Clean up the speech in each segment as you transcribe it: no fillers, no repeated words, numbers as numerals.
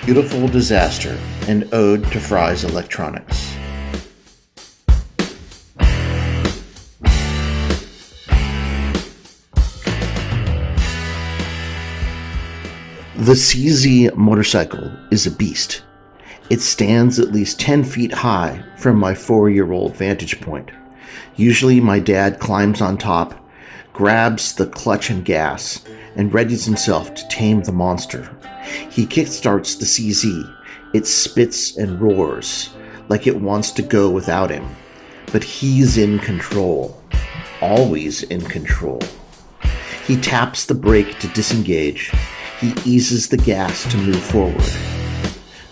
Beautiful Disaster, an ode to Fry's Electronics. The CZ motorcycle is a beast. It stands at least 10 feet high from my 4-year-old vantage point. Usually my dad climbs on top, grabs the clutch and gas, and readies himself to tame the monster. He kickstarts the CZ. It spits and roars like it wants to go without him. But he's in control. Always in control. He taps the brake to disengage. He eases the gas to move forward.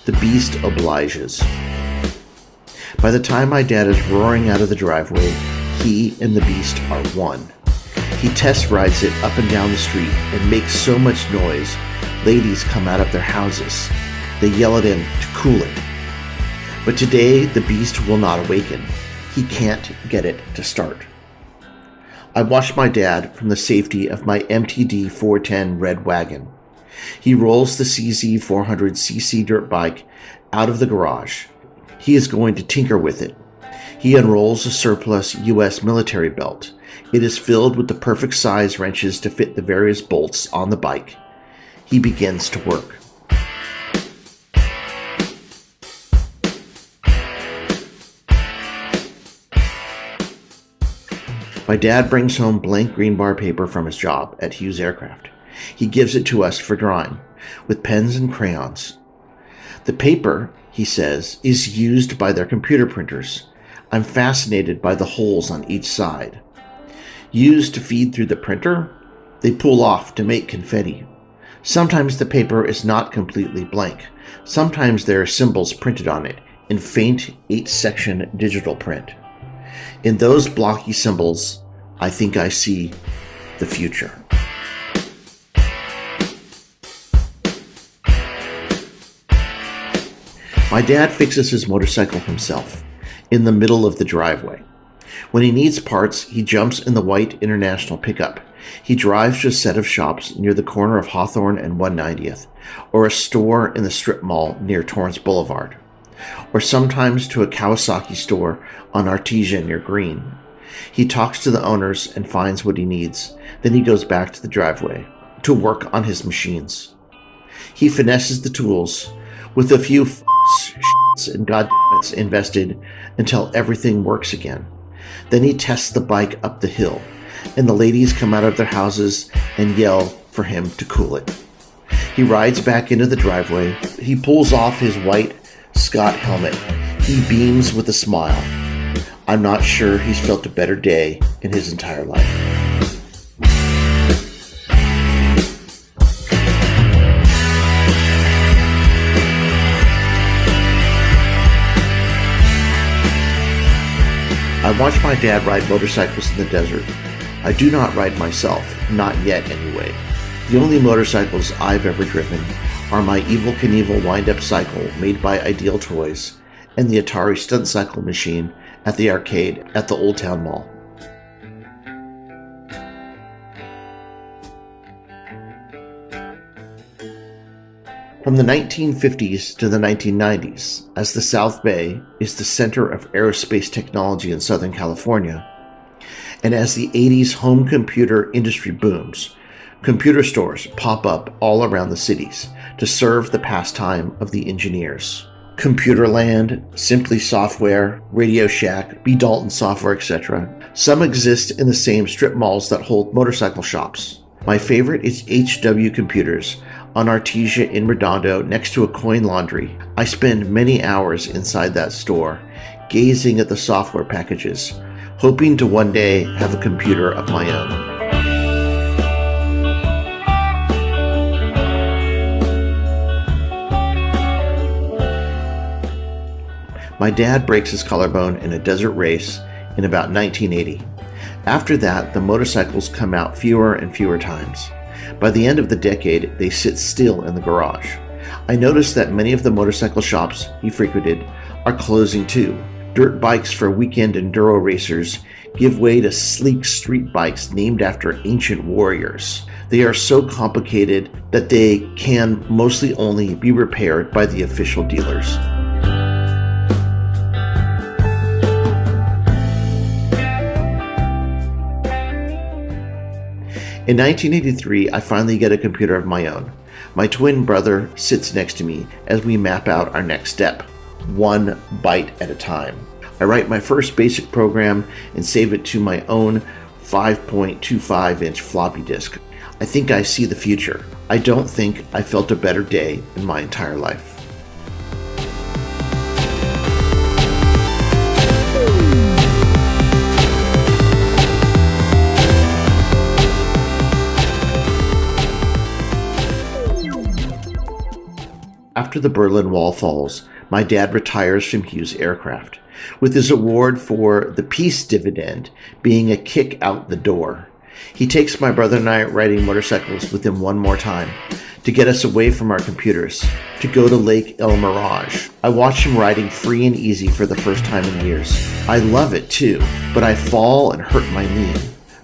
The beast obliges. By the time my dad is roaring out of the driveway, he and the beast are one. He test rides it up and down the street and makes so much noise, ladies come out of their houses. They yell at him to cool it. But today, the beast will not awaken. He can't get it to start. I watch my dad from the safety of my MTD 410 red wagon. He rolls the CZ 400cc dirt bike out of the garage. He is going to tinker with it. He unrolls a surplus U.S. military belt. It is filled with the perfect size wrenches to fit the various bolts on the bike. He begins to work. My dad brings home blank green bar paper from his job at Hughes Aircraft. He gives it to us for drawing, with pens and crayons. The paper, he says, is used by their computer printers. I'm fascinated by the holes on each side. Used to feed through the printer, they pull off to make confetti. Sometimes the paper is not completely blank. Sometimes there are symbols printed on it in faint 8-section digital print. In those blocky symbols, I think I see the future. My dad fixes his motorcycle himself, in the middle of the driveway. When he needs parts, he jumps in the white International pickup. He drives to a set of shops near the corner of Hawthorne and 190th, or a store in the strip mall near Torrance Boulevard, or sometimes to a Kawasaki store on Artesia near Green. He talks to the owners and finds what he needs. Then he goes back to the driveway to work on his machines. He finesses the tools with a few and goddammits invested until everything works again. Then he tests the bike up the hill, and the ladies come out of their houses and yell for him to cool it. He rides back into the driveway. He pulls off his white Scott helmet. He beams with a smile. I'm not sure he's felt a better day in his entire life. I watch my dad ride motorcycles in the desert. I do not ride myself, not yet anyway. The only motorcycles I've ever driven are my Evel Knievel wind-up cycle made by Ideal Toys and the Atari stunt cycle machine at the arcade at the Old Town Mall. From the 1950s to the 1990s, as the South Bay is the center of aerospace technology in Southern California, and as the 80s home computer industry booms, computer stores pop up all around the cities to serve the pastime of the engineers. Computerland, Simply Software, Radio Shack, B. Dalton Software, etc. Some exist in the same strip malls that hold motorcycle shops. My favorite is HW Computers on Artesia in Redondo next to a coin laundry. I spend many hours inside that store, gazing at the software packages, hoping to one day have a computer of my own. My dad breaks his collarbone in a desert race in about 1980. After that, the motorcycles come out fewer and fewer times. By the end of the decade, they sit still in the garage. I noticed that many of the motorcycle shops he frequented are closing too. Dirt bikes for weekend enduro racers give way to sleek street bikes named after ancient warriors. They are so complicated that they can mostly only be repaired by the official dealers. In 1983, I finally get a computer of my own. My twin brother sits next to me as we map out our next step, 1 byte at a time. I write my first basic program and save it to my own 5.25-inch floppy disk. I think I see the future. I don't think I felt a better day in my entire life. After the Berlin Wall falls, my dad retires from Hughes Aircraft, with his award for the peace dividend being a kick out the door. He takes my brother and I riding motorcycles with him one more time, to get us away from our computers, to go to Lake El Mirage. I watch him riding free and easy for the first time in years. I love it too, but I fall and hurt my knee.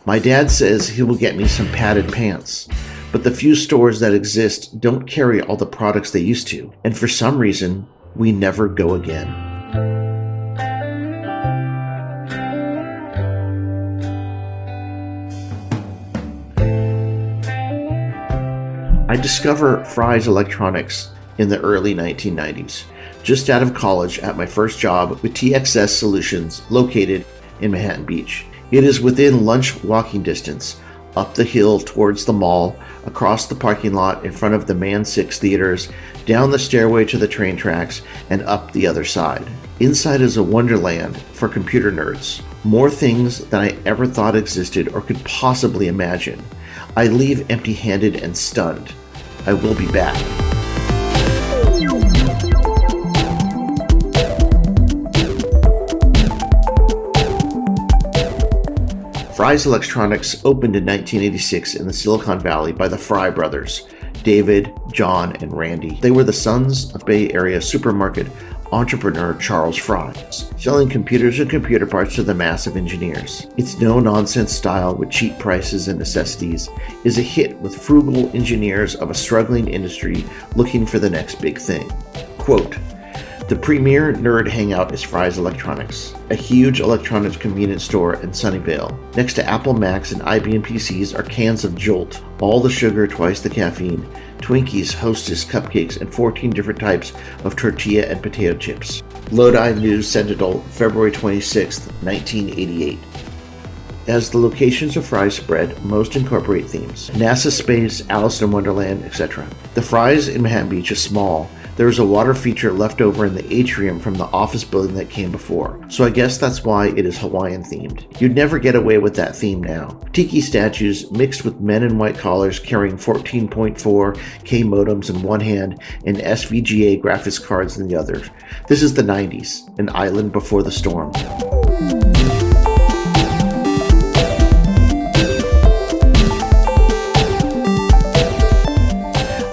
My dad says he will get me some padded pants, but the few stores that exist don't carry all the products they used to, and for some reason, we never go again. I discover Fry's Electronics in the early 1990s, just out of college at my first job with TXS Solutions located in Manhattan Beach. It is within lunch walking distance, up the hill towards the mall, across the parking lot in front of the Man 6 theaters, down the stairway to the train tracks, and up the other side. Inside is a wonderland for computer nerds. More things than I ever thought existed or could possibly imagine. I leave empty-handed and stunned. I will be back. Fry's Electronics opened in 1986 in the Silicon Valley by the Fry brothers, David, John, and Randy. They were the sons of Bay Area supermarket entrepreneur Charles Fry, selling computers and computer parts to the mass of engineers. Its no-nonsense style with cheap prices and necessities is a hit with frugal engineers of a struggling industry looking for the next big thing. Quote, "The premier nerd hangout is Fry's Electronics, a huge electronics convenience store in Sunnyvale. Next to Apple Macs and IBM PCs are cans of Jolt, all the sugar, twice the caffeine, Twinkies, Hostess, cupcakes, and 14 different types of tortilla and potato chips." Lodi News Sentinel, February 26, 1988. As the locations of Fry's spread, most incorporate themes. NASA space, Alice in Wonderland, etc. The Fry's in Manhattan Beach is small. There is a water feature left over in the atrium from the office building that came before, so I guess that's why it is Hawaiian themed. You'd never get away with that theme now. Tiki statues mixed with men in white collars carrying 14.4K modems in one hand and SVGA graphics cards in the other. This is the 90s, an island before the storm.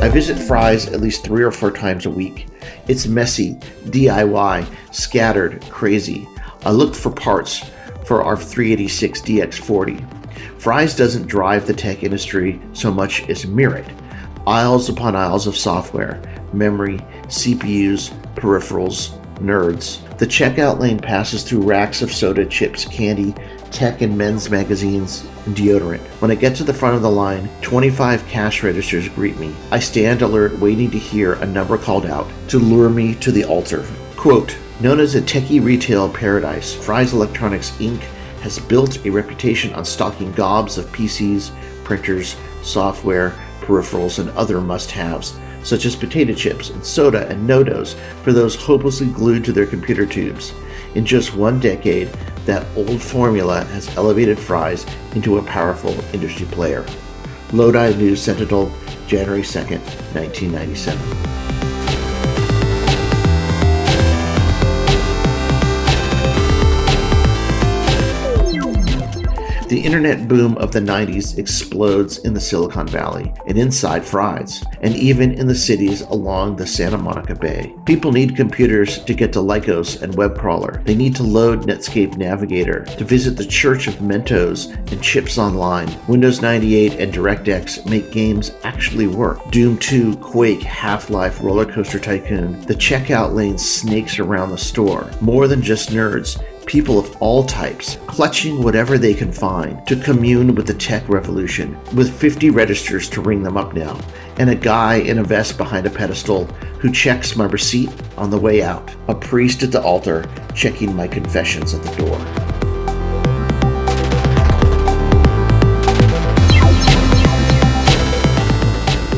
I visit Fry's at least 3 or 4 times a week. It's messy, DIY, scattered, crazy. I look for parts for our 386 DX40. Fry's doesn't drive the tech industry so much as mirror it. Aisles upon aisles of software, memory, CPUs, peripherals, nerds. The checkout lane passes through racks of soda, chips, candy, tech and men's magazines, and deodorant. When I get to the front of the line, 25 cash registers greet me. I stand alert, waiting to hear a number called out to lure me to the altar. Quote, "Known as a techie retail paradise, Fry's Electronics Inc. has built a reputation on stocking gobs of PCs, printers, software, peripherals, and other must-haves, such as potato chips and soda and NoDos for those hopelessly glued to their computer tubes. In just 1 decade, that old formula has elevated Fry's into a powerful industry player." Lodi News Sentinel, January 2nd, 1997. The internet boom of the 90s explodes in the Silicon Valley and inside Fry's, and even in the cities along the Santa Monica Bay. People need computers to get to Lycos and web crawler. They need to load Netscape Navigator, to visit the Church of Mentos and Chips Online. Windows 98 and DirectX make games actually work. Doom 2, Quake, Half-Life, Roller Coaster Tycoon. The checkout lane snakes around the store. More than just nerds, people of all types, clutching whatever they can find to commune with the tech revolution, with 50 registers to ring them up now, and a guy in a vest behind a pedestal who checks my receipt on the way out, a priest at the altar checking my confessions at the door.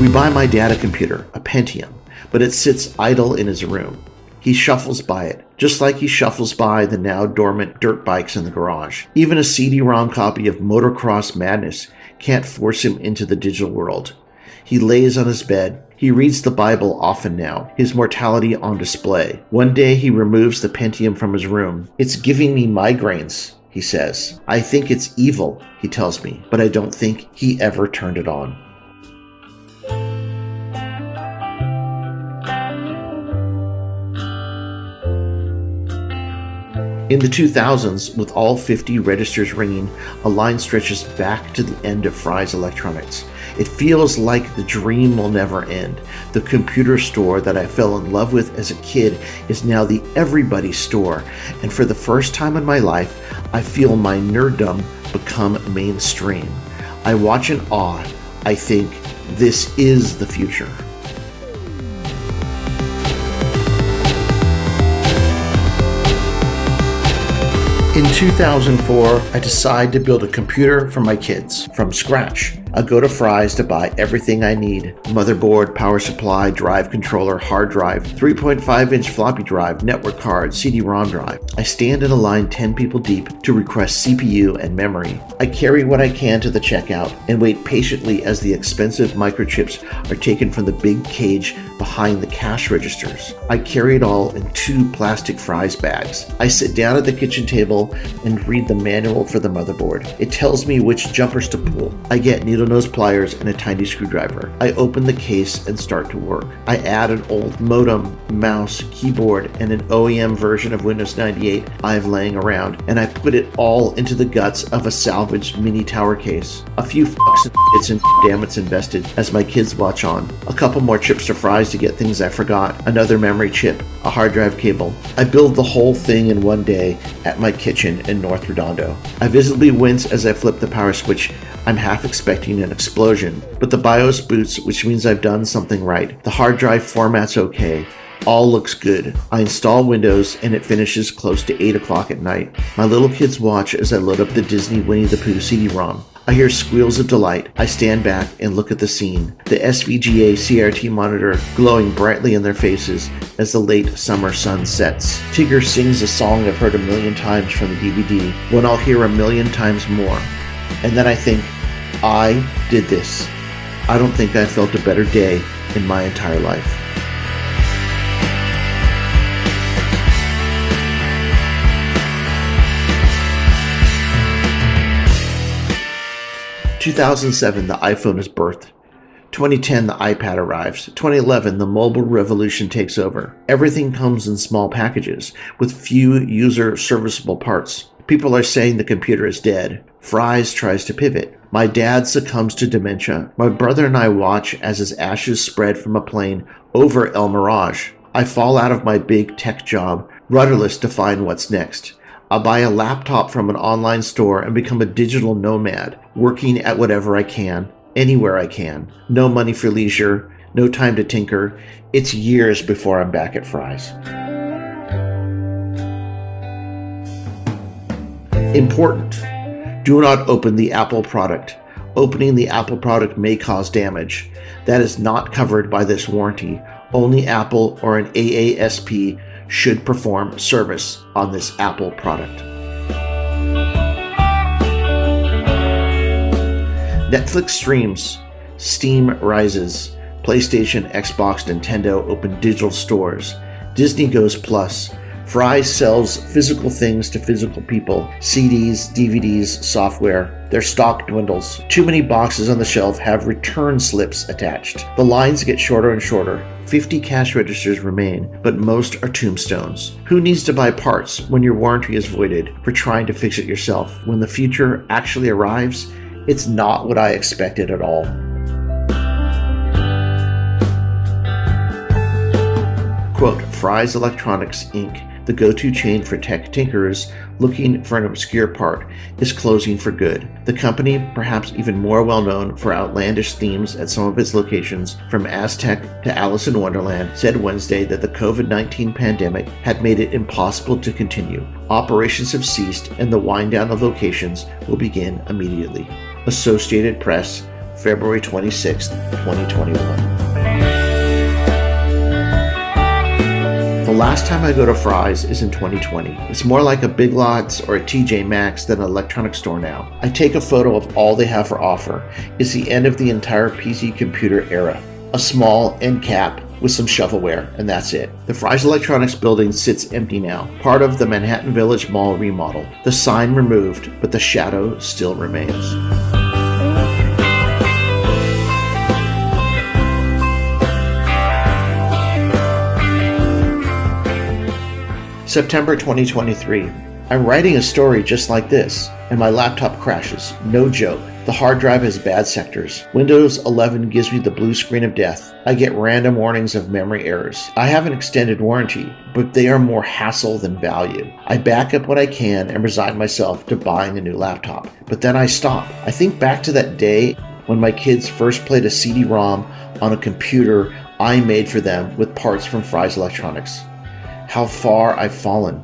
We buy my dad a computer, a Pentium, but it sits idle in his room. He shuffles by it, just like he shuffles by the now dormant dirt bikes in the garage. Even a CD-ROM copy of Motocross Madness can't force him into the digital world. He lays on his bed. He reads the Bible often now, his mortality on display. One day he removes the Pentium from his room. "It's giving me migraines," he says. "I think it's evil," he tells me, but I don't think he ever turned it on. In the 2000s, with all 50 registers ringing, a line stretches back to the end of Fry's Electronics. It feels like the dream will never end. The computer store that I fell in love with as a kid is now the everybody store, and for the first time in my life, I feel my nerddom become mainstream. I watch in awe. I think, this is the future. In 2004, I decide to build a computer for my kids from scratch. I go to Fry's to buy everything I need: motherboard, power supply, drive controller, hard drive, 3.5-inch floppy drive, network card, CD-ROM drive. I stand in a line 10 people deep to request CPU and memory. I carry what I can to the checkout and wait patiently as the expensive microchips are taken from the big cage behind the cash registers. I carry it all in 2 plastic Fry's bags. I sit down at the kitchen table and read the manual for the motherboard. It tells me which jumpers to pull. I get needle nose pliers and a tiny screwdriver. I open the case and start to work. I add an old modem, mouse, keyboard, and an OEM version of Windows 98 I have laying around, and I put it all into the guts of a salvaged mini tower case. A few fucks and shits and dammits invested as my kids watch on. A couple more chips to Fry's to get things I forgot. Another memory chip, a hard drive cable. I build the whole thing in one day at my kitchen in North Redondo. I visibly wince as I flip the power switch. I'm half expecting an explosion, but the BIOS boots, which means I've done something right. The hard drive format's okay. All looks good. I install Windows and it finishes close to 8 o'clock at night. My little kids watch as I load up the Disney Winnie the Pooh CD-ROM. I hear squeals of delight. I stand back and look at the scene. The SVGA CRT monitor glowing brightly in their faces as the late summer sun sets. Tigger sings a song I've heard a million times from the DVD, one I'll hear a million times more. And then I think, I did this. I don't think I felt a better day in my entire life. In 2007, the iPhone is birthed. 2010, the iPad arrives. 2011, the mobile revolution takes over. Everything comes in small packages with few user-serviceable parts. People are saying the computer is dead. Fry's tries to pivot. My dad succumbs to dementia. My brother and I watch as his ashes spread from a plane over El Mirage. I fall out of my big tech job, rudderless to find what's next. I'll buy a laptop from an online store and become a digital nomad, working at whatever I can, anywhere I can. No money for leisure, no time to tinker. It's years before I'm back at Fry's. Important. Do not open the Apple product. Opening the Apple product may cause damage. That is not covered by this warranty. Only Apple or an AASP should perform service on this Apple product. Netflix streams, Steam rises, PlayStation, Xbox, Nintendo open digital stores, Disney goes plus, Fry's sells physical things to physical people: CDs, DVDs, software. Their stock dwindles. Too many boxes on the shelf have return slips attached. The lines get shorter and shorter. 50 cash registers remain, but most are tombstones. Who needs to buy parts when your warranty is voided for trying to fix it yourself? When the future actually arrives, it's not what I expected at all. Quote, Fry's Electronics, Inc., the go-to chain for tech tinkerers looking for an obscure part, is closing for good. The company, perhaps even more well-known for outlandish themes at some of its locations, from Aztec to Alice in Wonderland, said Wednesday that the COVID-19 pandemic had made it impossible to continue. Operations have ceased and the wind-down of locations will begin immediately. Associated Press, February 26, 2021. The last time I go to Fry's is in 2020. It's more like a Big Lots or a TJ Maxx than an electronics store now. I take a photo of all they have for offer. It's the end of the entire PC computer era. A small end cap with some shovelware, and that's it. The Fry's Electronics building sits empty now, part of the Manhattan Village Mall remodel. The sign removed, but the shadow still remains. September 2023. I'm writing a story just like this, and my laptop crashes. No joke. The hard drive has bad sectors. Windows 11 gives me the blue screen of death. I get random warnings of memory errors. I have an extended warranty, but they are more hassle than value. I back up what I can and resign myself to buying a new laptop. But then I stop. I think back to that day when my kids first played a CD-ROM on a computer I made for them with parts from Fry's Electronics. How far I've fallen.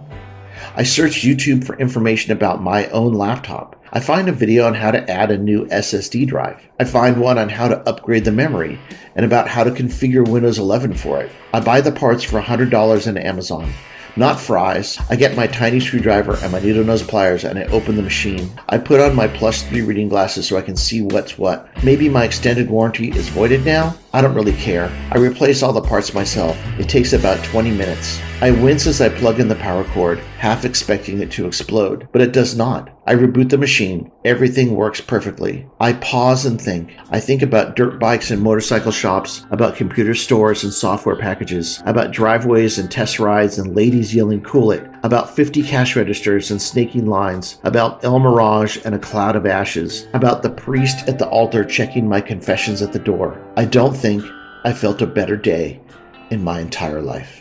I search YouTube for information about my own laptop. I find a video on how to add a new SSD drive. I find one on how to upgrade the memory and about how to configure Windows 11 for it. I buy the parts for $100 on Amazon. Not Fry's. I get my tiny screwdriver and my needle nose pliers and I open the machine. I put on my +3 reading glasses so I can see what's what. Maybe my extended warranty is voided now? I don't really care. I replace all the parts myself. It takes about 20 minutes. I wince as I plug in the power cord, half expecting it to explode, but it does not. I reboot the machine. Everything works perfectly. I pause and think. I think about dirt bikes and motorcycle shops, about computer stores and software packages, about driveways and test rides and ladies yelling "cool it," about 50 cash registers and snaking lines, about El Mirage and a cloud of ashes, about the priest at the altar checking my confessions at the door. I don't think I felt a better day in my entire life.